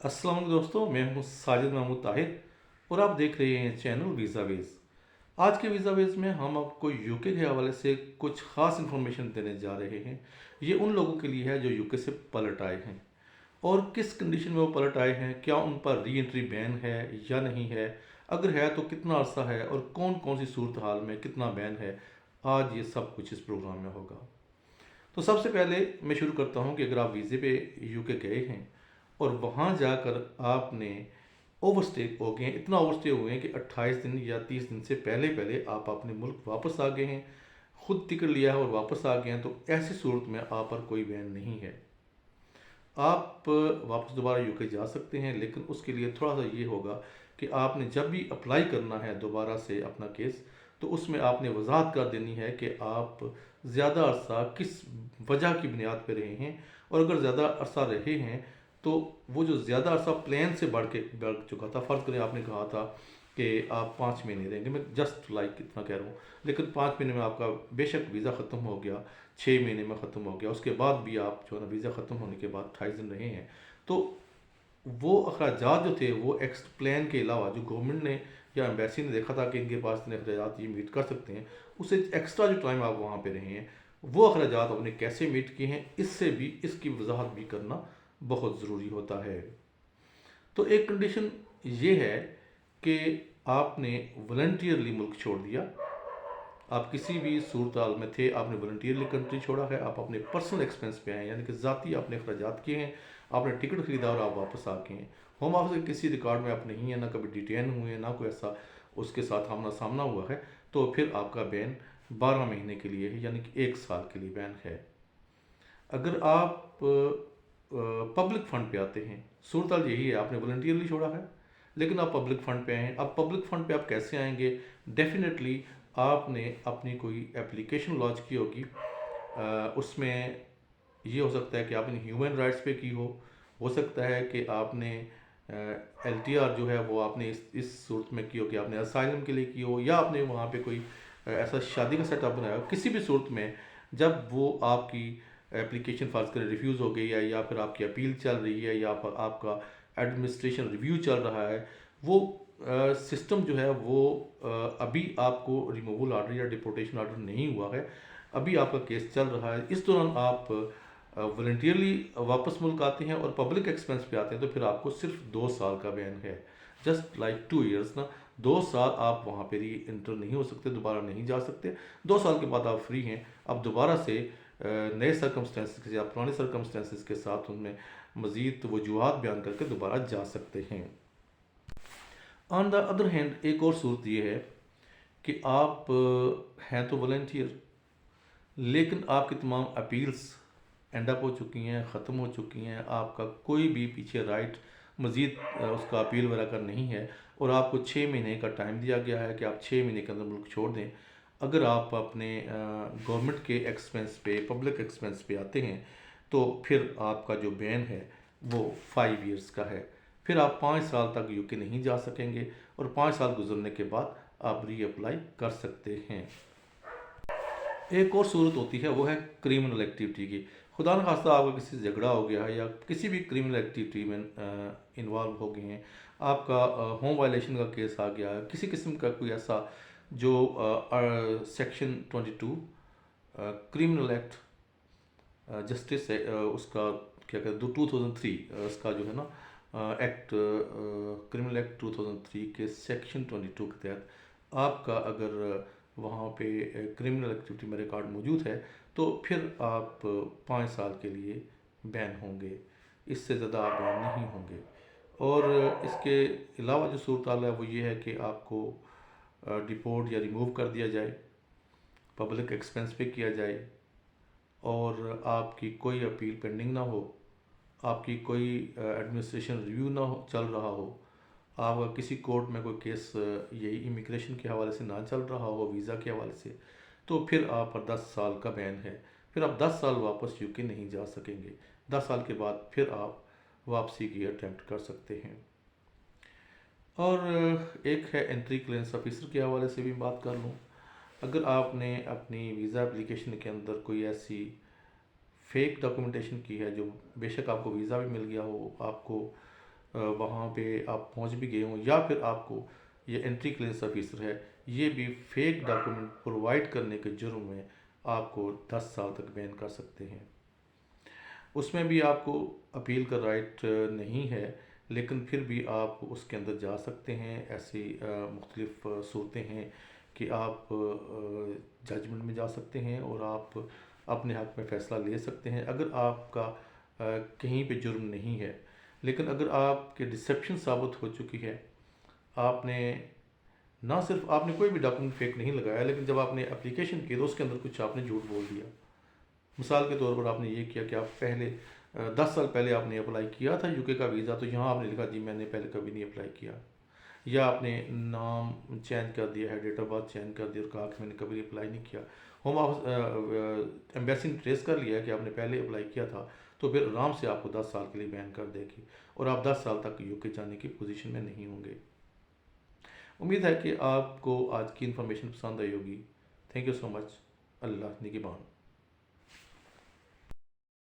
अस्सलाम वालेकुम दोस्तों, मैं हूं साजिद महमूद ताहिर और आप देख रहे हैं चैनल वीज़ा वेज। आज के वीज़ा वेज में हम आपको यूके के हवाले से कुछ ख़ास इन्फॉर्मेशन देने जा रहे हैं। ये उन लोगों के लिए है जो यूके से पलट आए हैं और किस कंडीशन में वो पलट आए हैं, क्या उन पर री एंट्री बैन है या नहीं है, अगर है तो कितना अरसा है और कौन कौन सी सूरत हाल में कितना बैन है। आज ये सब कुछ इस प्रोग्राम में होगा। तो सबसे पहले मैं शुरू करता हूँ कि अगर आप वीज़े पे यूके गए हैं और वहाँ जाकर आपने ओवरस्टे हो गए हैं, इतना ओवरस्टे हुए हैं कि 28 दिन या 30 दिन से पहले पहले आप अपने मुल्क वापस आ गए हैं, खुद टिकट लिया है और वापस आ गए हैं, तो ऐसी सूरत में आप पर कोई बैन नहीं है। आप वापस दोबारा यूके जा सकते हैं, लेकिन उसके लिए थोड़ा सा ये होगा कि आपने जब भी अप्लाई करना है दोबारा से अपना केस, तो उसमें आपने वजाहत कर देनी है कि आप ज़्यादा अरसा किस वजह की बुनियाद पर रहे हैं। और अगर ज़्यादा अरसा रहे हैं तो वो जो ज़्यादा अरसा प्लान से बढ़ चुका था, फ़र्ज़ करें आपने कहा था कि आप 5 महीने रहेंगे, मैं जस्ट लाइक इतना कह रहा हूँ, लेकिन 5 महीने में आपका बेशक वीज़ा ख़त्म हो गया, 6 महीने में ख़त्म हो गया, उसके बाद भी आप जो है ना वीज़ा ख़त्म होने के बाद 28 दिन रहे हैं, तो वो अखराजात जो थे वो एक्स प्लान के अलावा जो गवर्नमेंट ने या एम्बेसी ने देखा था कि इनके पास इतने अखराजात ये मीट कर सकते हैं, उससे एक्स्ट्रा जो टाइम आप वहाँ पे रहे हैं वो अखराजात आपने कैसे मीट किए हैं, इससे भी इसकी वजाहत भी करना बहुत ज़रूरी होता है। तो एक कंडीशन ये है कि आपने वॉलंटियरली मुल्क छोड़ दिया, आप किसी भी सूरत हाल में थे, आपने वॉलंटियरली कंट्री छोड़ा है, आप अपने पर्सनल एक्सपेंस पे आए हैं, यानी कि ज़ाती आपने अखराजात किए हैं, आपने टिकट खरीदा और आप वापस आ गए हैं। होम ऑफिस के किसी रिकॉर्ड में आप नहीं है, ना कभी डिटेन हुए हैं, ना कोई ऐसा उसके साथ आमना सामना हुआ है, तो फिर आपका बैन 12 महीने के लिए है, यानी कि 1 साल के लिए बैन है। अगर आप पब्लिक फ़ंड पे आते हैं, सूरत हाल यही है, आपने वॉलंटियरली छोड़ा है लेकिन आप पब्लिक फ़ंड पे आए हैं। अब पब्लिक फ़ंड पे आप कैसे आएंगे? डेफिनेटली आपने अपनी कोई एप्लीकेशन लॉन्च की होगी, उसमें ये हो सकता है कि आपने ह्यूमन राइट्स पे की हो सकता है कि आपने एल टी आर जो है वो आपने इस सूरत में की हो कि आपने असाइलम के लिए की हो, या आपने वहाँ पे कोई ऐसा शादी का सेटअप बनाया हो। किसी भी सूरत में जब वो आपकी एप्लीकेशन फर्ज करें रिफ्यूज़ हो गई है, या फिर आपकी अपील चल रही है, या आपका एडमिनिस्ट्रेशन रिव्यू चल रहा है, वो सिस्टम जो है वो अभी आपको रिमूवल ऑर्डर या डिपोर्टेशन ऑर्डर नहीं हुआ है, अभी आपका केस चल रहा है। इस दौरान आप वॉलंटियरली वापस मुल्क आते हैं और पब्लिक एक्सपेंस पे आते हैं, तो फिर आपको सिर्फ 2 साल का बैन है, जस्ट लाइक 2 ईयर्स ना। 2 साल आप वहाँ पे री इंटर नहीं हो सकते, दोबारा नहीं जा सकते। 2 साल के बाद आप फ्री हैं, अब दोबारा से नए सर्कमस्टेंसेस या पुराने सर्कमस्टेंसेस के साथ उनमें मज़ीद वजूहत बयान करके दोबारा जा सकते हैं। ऑन द अदर हैंड एक और सूरत ये है कि आप हैं तो वॉलंटियर, लेकिन आपकी तमाम अपील्स एंड अप हो चुकी हैं, ख़त्म हो चुकी हैं, आपका कोई भी पीछे राइट मज़ीद उसका अपील वगैरह का नहीं है, और आपको 6 महीने का टाइम दिया गया है कि आप 6 महीने के अंदर मुल्क छोड़ दें। अगर आप अपने गवर्नमेंट के एक्सपेंस पे, पब्लिक एक्सपेंस पे आते हैं, तो फिर आपका जो बैन है वो 5 ईयर्स का है। फिर आप 5 साल तक यूके नहीं जा सकेंगे, और 5 साल गुजरने के बाद आप री अप्लाई कर सकते हैं। एक और सूरत होती है, वो है क्रिमिनल एक्टिविटी की। खुदा न खास्ता आपका किसी से झगड़ा हो गया है या किसी भी क्रिमिनल एक्टिविटी में इन्वॉल्व हो गए हैं, आपका होम वायलेशन का केस आ गया है, किसी किस्म का कोई ऐसा जो सेक्शन 22 क्रिमिनल एक्ट जस्टिस है, उसका क्या कहते हैं 2003, उसका जो है ना एक्ट, क्रिमिनल एक्ट 2003 के सेक्शन 22 के तहत आपका अगर वहाँ पे क्रिमिनल एक्टिविटी में रिकॉर्ड मौजूद है, तो फिर आप 5 साल के लिए बैन होंगे, इससे ज़्यादा आप बैन नहीं होंगे। और इसके अलावा जो सूरत हाल है वो ये है कि आपको डिपोर्ट या रिमूव कर दिया जाए, पब्लिक एक्सपेंस पे किया जाए, और आपकी कोई अपील पेंडिंग ना हो, आपकी कोई एडमिनिस्ट्रेशन रिव्यू ना हो चल रहा हो, आपका किसी कोर्ट में कोई केस यही इमिग्रेशन के हवाले से ना चल रहा हो, वीज़ा के हवाले से, तो फिर आप पर 10 साल का बैन है। फिर आप 10 साल वापस यूके नहीं जा सकेंगे। 10 साल के बाद फिर आप वापसी की अटैम्प्ट कर सकते हैं। और एक है एंट्री क्लियरेंस ऑफिसर के हवाले से भी बात कर लूँ। अगर आपने अपनी वीज़ा एप्लीकेशन के अंदर कोई ऐसी फेक डॉक्यूमेंटेशन की है, जो बेशक आपको वीज़ा भी मिल गया हो, आपको वहाँ पे आप पहुँच भी गए हों, या फिर आपको ये एंट्री क्लियरेंस ऑफिसर है, ये भी फेक डॉक्यूमेंट प्रोवाइड करने के जुर्म में आपको 10 साल तक बैन कर सकते हैं। उसमें भी आपको अपील का राइट नहीं है, लेकिन फिर भी आप उसके अंदर जा सकते हैं। ऐसी मुख्तलिफ सूरतें हैं कि आप जजमेंट में जा सकते हैं और आप अपने हक़ में फ़ैसला ले सकते हैं अगर आपका कहीं पे जुर्म नहीं है। लेकिन अगर आपके डिसेप्शन साबित हो चुकी है, आपने ना सिर्फ आपने कोई भी डॉक्यूमेंट फेक नहीं लगाया, लेकिन जब आपने एप्लीकेशन की तो उसके अंदर कुछ आपने झूठ बोल दिया। मिसाल के तौर पर आपने ये किया कि आप पहले 10 साल पहले आपने अप्लाई किया था यूके का वीज़ा, तो यहाँ आपने लिखा जी मैंने पहले कभी नहीं अप्लाई किया, या आपने नाम चेंज कर दिया है, डेट ऑफ बर्थ चेंज कर दिया और कहा कि मैंने कभी अप्लाई नहीं किया। होम ऑफिस एम्बेसी ने ट्रेस कर लिया कि आपने पहले अप्लाई किया था, तो फिर आराम से आपको 10 साल के लिए बैन कर देगी और आप 10 साल तक यूके जाने की पोजीशन में नहीं होंगे। उम्मीद है कि आपको आज की इन्फॉर्मेशन पसंद आई होगी। Thank you so much. Allah निगहबान।